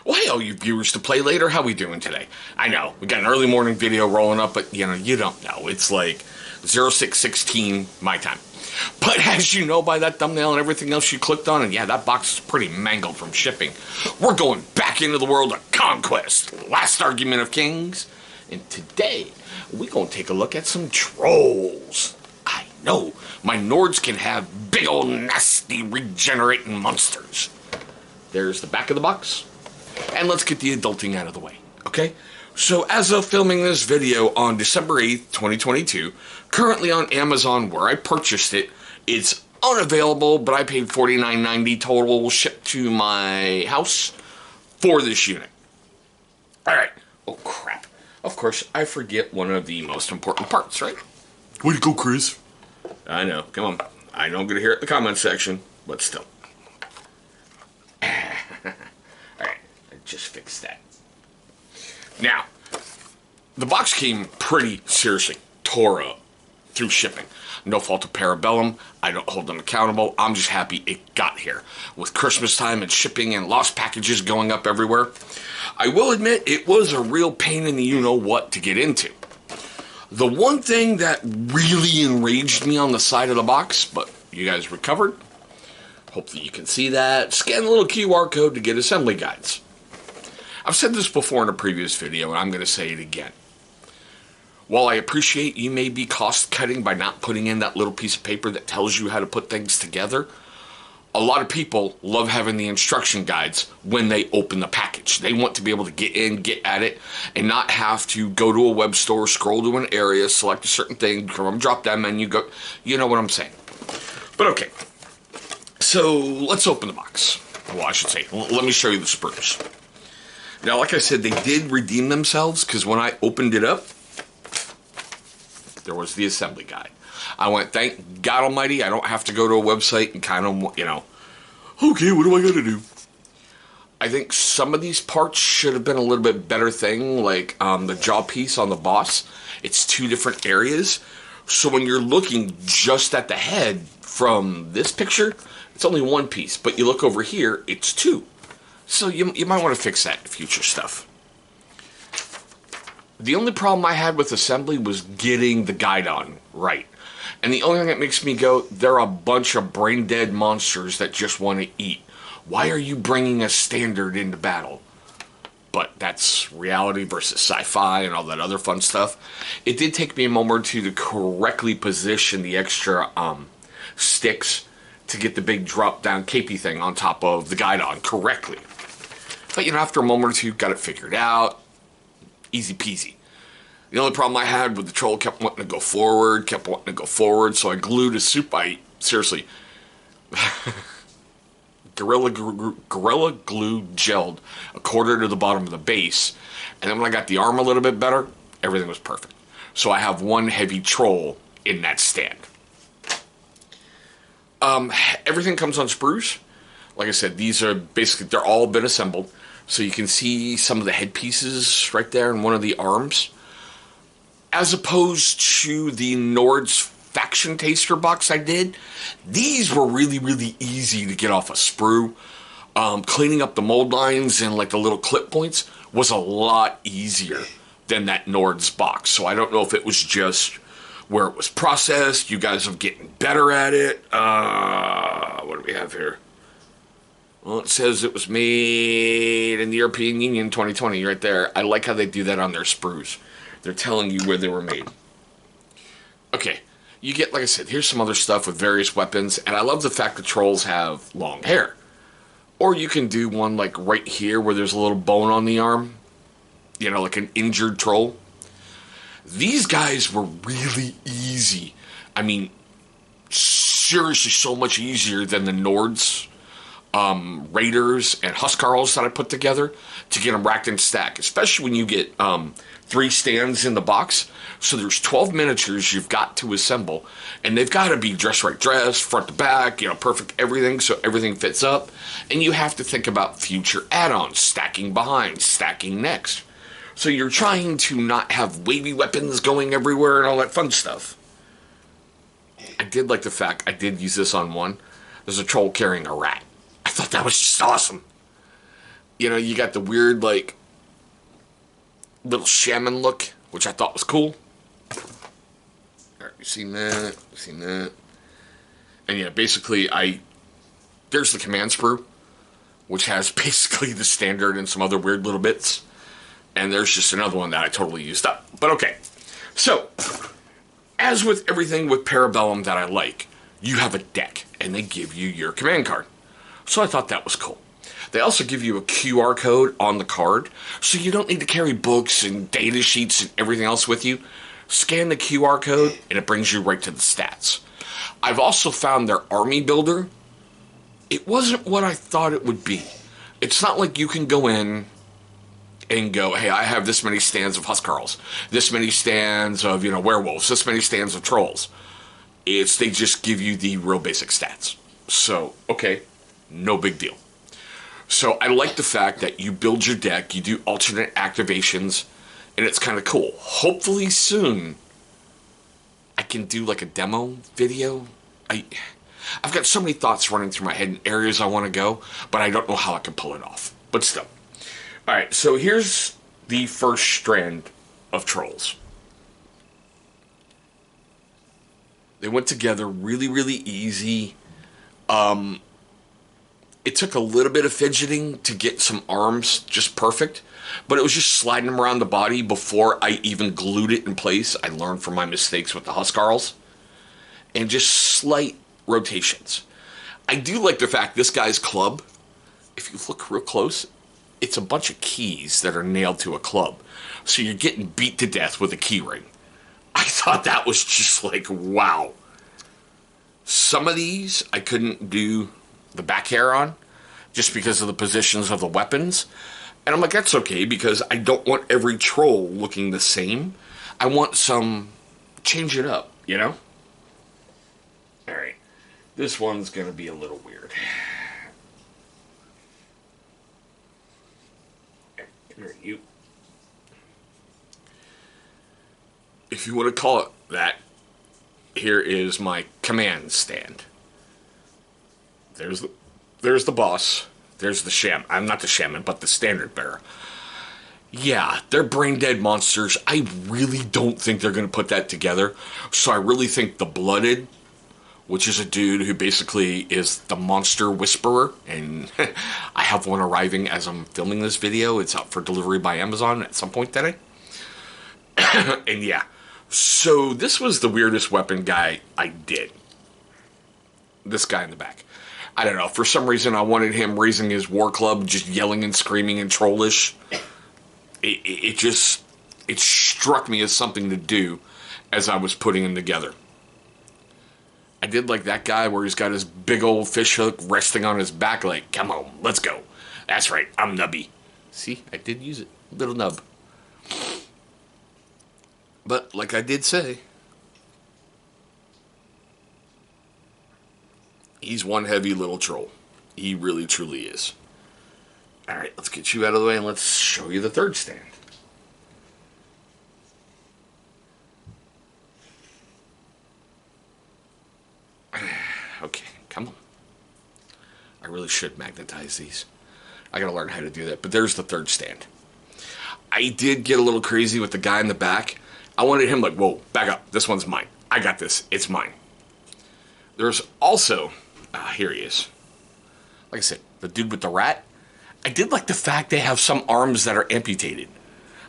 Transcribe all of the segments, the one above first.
Well, hey, all you viewers to play later, how we doing today? I know, we got an early morning video rolling up, but, you don't know. It's like 0616 my time. But as you know by that thumbnail and everything else you clicked on, and yeah, that box is pretty mangled from shipping, we're going back into the world of Conquest, Last Argument of Kings, and today, we're going to take a look at some trolls. I know, my Nords can have big old nasty regenerating monsters. There's the back of the box. And let's get the adulting out of the way, okay? So as of filming this video on December 8th, 2022, currently on Amazon where I purchased it, it's unavailable, but I paid $49.90 total shipped to my house for this unit. Alright, oh crap. Of course, I forget one of the most important parts, right? Way to go, Chris. I know, come on. I know I'm going to hear it in the comment section, but still. Just fix that. Now, the box came pretty seriously tore up through shipping. No fault of Parabellum. I don't hold them accountable. I'm just happy it got here. With Christmas time and shipping and lost packages going up everywhere, I will admit it was a real pain in the you-know-what to get into. The one thing that really enraged me on the side of the box, but you guys recovered. Hopefully you can see that. Scan the little QR code to get assembly guides. I've said this before in a previous video, and I'm going to say it again. While I appreciate you may be cost cutting by not putting in that little piece of paper that tells you how to put things together, a lot of people love having the instruction guides when they open the package. They want to be able to get in, get at it, and not have to go to a web store, scroll to an area, select a certain thing, come drop that menu, go. You know what I'm saying. But okay. So let's open the box. Well, I should say, let me show you the sprues. Now, like I said, they did redeem themselves because when I opened it up, there was the assembly guide. I went, thank God Almighty, I don't have to go to a website and kind of, okay, what do I got to do? I think some of these parts should have been a little bit better thing, like the jaw piece on the boss. It's two different areas. So when you're looking just at the head from this picture, it's only one piece. But you look over here, it's two. So you might want to fix that in future stuff. The only problem I had with assembly was getting the guide on right. And the only thing that makes me go, they're a bunch of brain-dead monsters that just want to eat. Why are you bringing a standard into battle? But that's reality versus sci-fi and all that other fun stuff. It did take me a moment or two to correctly position the extra sticks to get the big drop-down capey thing on top of the guide on correctly. But, after a moment or two, got it figured out. Easy peasy. The only problem I had with the troll kept wanting to go forward, so I glued a soup bite, seriously, Gorilla Glue gelled a quarter to the bottom of the base, and then when I got the arm a little bit better, everything was perfect. So I have one heavy troll in that stand. Everything comes on sprues. Like I said, these are basically, they're all been assembled. So you can see some of the headpieces right there in one of the arms. As opposed to the Nords Faction Taster box I did, these were really, really easy to get off a sprue. Cleaning up the mold lines and like the little clip points was a lot easier than that Nords box. So I don't know if it was just where it was processed. You guys are getting better at it. What do we have here? Well, it says it was made in the European Union 2020 right there. I like how they do that on their sprues. They're telling you where they were made. Okay, you get, like I said, here's some other stuff with various weapons, and I love the fact that trolls have long hair. Or you can do one like right here where there's a little bone on the arm. Like an injured troll. These guys were really easy. I mean, seriously so much easier than the Nords, Raiders, and Huskarls that I put together to get them racked and stacked. Especially when you get 3 stands in the box. So there's 12 miniatures you've got to assemble. And they've got to be dress right dress, front to back, perfect everything so everything fits up. And you have to think about future add-ons, stacking behind, stacking next. So you're trying to not have wavy weapons going everywhere and all that fun stuff. I did like the fact I did use this on one. There's a troll carrying a rat. I thought that was just awesome. You know, you got the weird, like, little shaman look, which I thought was cool. Alright, you seen that? Seen that? And yeah, basically, there's the command sprue, which has basically the standard and some other weird little bits. And there's just another one that I totally used up. But okay. So, as with everything with Parabellum that I like, you have a deck, and they give you your command card. So I thought that was cool. They also give you a QR code on the card, so you don't need to carry books and data sheets and everything else with you. Scan the QR code, and it brings you right to the stats. I've also found their army builder. It wasn't what I thought it would be. It's not like you can go in and go, hey, I have this many stands of Huskarls, this many stands of, werewolves, this many stands of trolls. They just give you the real basic stats. So, okay, no big deal. So I like the fact that you build your deck, you do alternate activations, and it's kind of cool. Hopefully soon, I can do like a demo video. I've got so many thoughts running through my head in areas I want to go, but I don't know how I can pull it off. But still. Alright, so here's the first strand of trolls. They went together really, really easy. It took a little bit of fidgeting to get some arms just perfect, but it was just sliding them around the body before I even glued it in place. I learned from my mistakes with the Huskarls. And just slight rotations. I do like the fact this guy's club, if you look real close, it's a bunch of keys that are nailed to a club. So you're getting beat to death with a key ring. I thought that was just like, wow. Some of these I couldn't do the back hair on just because of the positions of the weapons. And I'm like, that's okay, because I don't want every troll looking the same. I want some change it up, you know? Alright. This one's going to be a little weird. Come here, you. If you want to call it that, here is my command stand. There's the boss. There's the shaman. I'm not the shaman, but the standard bearer. Yeah, they're brain dead monsters. I really don't think they're going to put that together. So I really think the blooded, which is a dude who basically is the monster whisperer, and I have one arriving as I'm filming this video. It's out for delivery by Amazon at some point today. And yeah, so this was the weirdest weapon guy I did. This guy in the back. I don't know, for some reason I wanted him raising his war club, just yelling and screaming and trollish. It struck me as something to do as I was putting him together. I did like that guy where he's got his big old fish hook resting on his back like, come on, let's go. That's right, I'm nubby. See, I did use it. Little nub. But, like I did say, he's one heavy little troll. He really, truly is. Alright, let's get you out of the way and let's show you the third stand. Okay, come on. I really should magnetize these. I gotta learn how to do that. But there's the third stand. I did get a little crazy with the guy in the back. I wanted him like, whoa, back up. This one's mine. I got this. It's mine. There's also, here he is. Like I said, the dude with the rat. I did like the fact they have some arms that are amputated.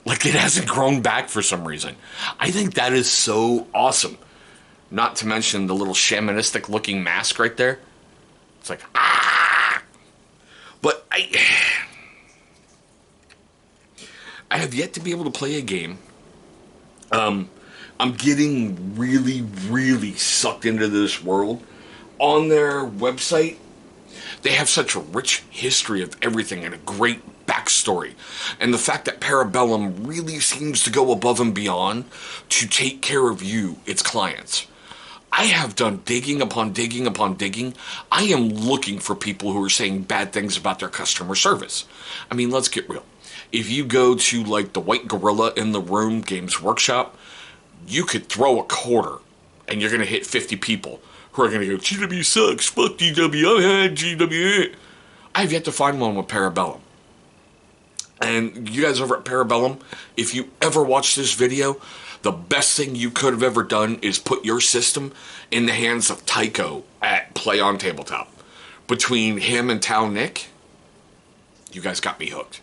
Like it hasn't grown back for some reason. I think that is so awesome. Not to mention the little shamanistic looking mask right there. It's like, ah! But I have yet to be able to play a game. I'm getting really, really sucked into this world. On their website, they have such a rich history of everything and a great backstory. And the fact that Parabellum really seems to go above and beyond to take care of you, its clients. I have done digging upon digging upon digging. I am looking for people who are saying bad things about their customer service. I mean, let's get real. If you go to like the White Gorilla in the Room Games Workshop, you could throw a quarter and you're going to hit 50 people who are going to go, GW sucks, fuck GW, I had GW. I have yet to find one with Parabellum. And you guys over at Parabellum, if you ever watch this video, the best thing you could have ever done is put your system in the hands of Tycho at Play on Tabletop. Between him and Tao Nick, you guys got me hooked.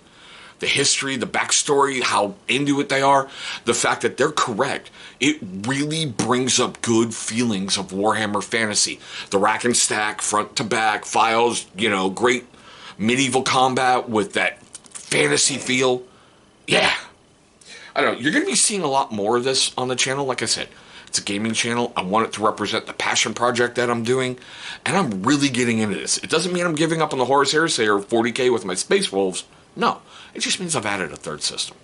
The history, the backstory, how into it they are, the fact that they're correct, it really brings up good feelings of Warhammer Fantasy. The rack and stack, front to back, files, great medieval combat with that fantasy feel. Yeah. I don't know. You're going to be seeing a lot more of this on the channel. Like I said, it's a gaming channel. I want it to represent the passion project that I'm doing. And I'm really getting into this. It doesn't mean I'm giving up on the Horus Heresy or 40K with my Space Wolves. No. It just means I've added a third system.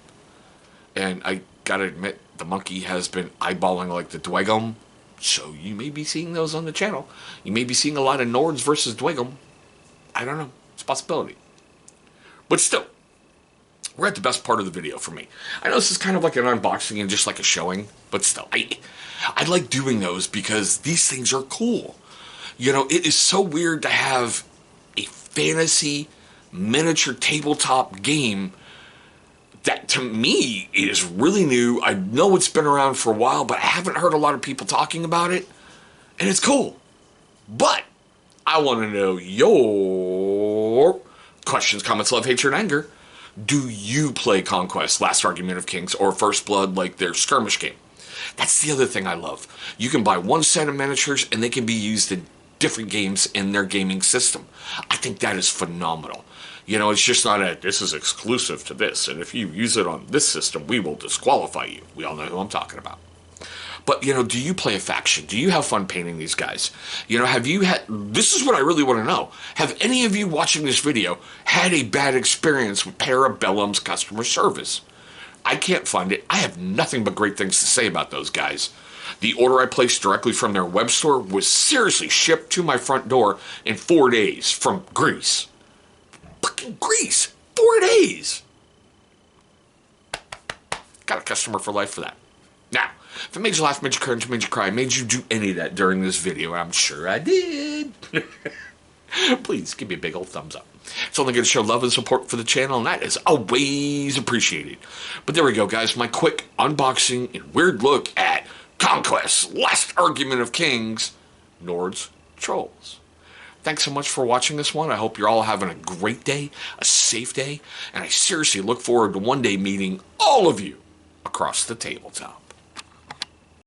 And I got to admit, the monkey has been eyeballing like the Dwegum. So you may be seeing those on the channel. You may be seeing a lot of Nords versus Dwegum. I don't know. It's a possibility. But still, we're at the best part of the video for me. I know this is kind of like an unboxing and just like a showing, but still, I like doing those because these things are cool. It is so weird to have a fantasy miniature tabletop game that to me is really new. I know it's been around for a while, but I haven't heard a lot of people talking about it, and it's cool. But I want to know your questions, comments, love, hatred, and anger. Do you play Conquest, Last Argument of Kings, or First Blood like their skirmish game? That's the other thing I love. You can buy one set of miniatures and they can be used in different games in their gaming system. I think that is phenomenal. It's just not this is exclusive to this, and if you use it on this system, we will disqualify you. We all know who I'm talking about. But, do you play a faction? Do you have fun painting these guys? Have you had... This is what I really want to know. Have any of you watching this video had a bad experience with Parabellum's customer service? I can't find it. I have nothing but great things to say about those guys. The order I placed directly from their web store was seriously shipped to my front door in 4 days from Greece. Fucking Greece! 4 days! Got a customer for life for that. Now, if it made you laugh, made you cringe, made you cry, made you do any of that during this video, I'm sure I did. Please give me a big old thumbs up. It's only going to show love and support for the channel, and that is always appreciated. But there we go, guys. My quick unboxing and weird look at Conquest, Last Argument of Kings, Nords, Trolls. Thanks so much for watching this one. I hope you're all having a great day, a safe day, and I seriously look forward to one day meeting all of you across the tabletop.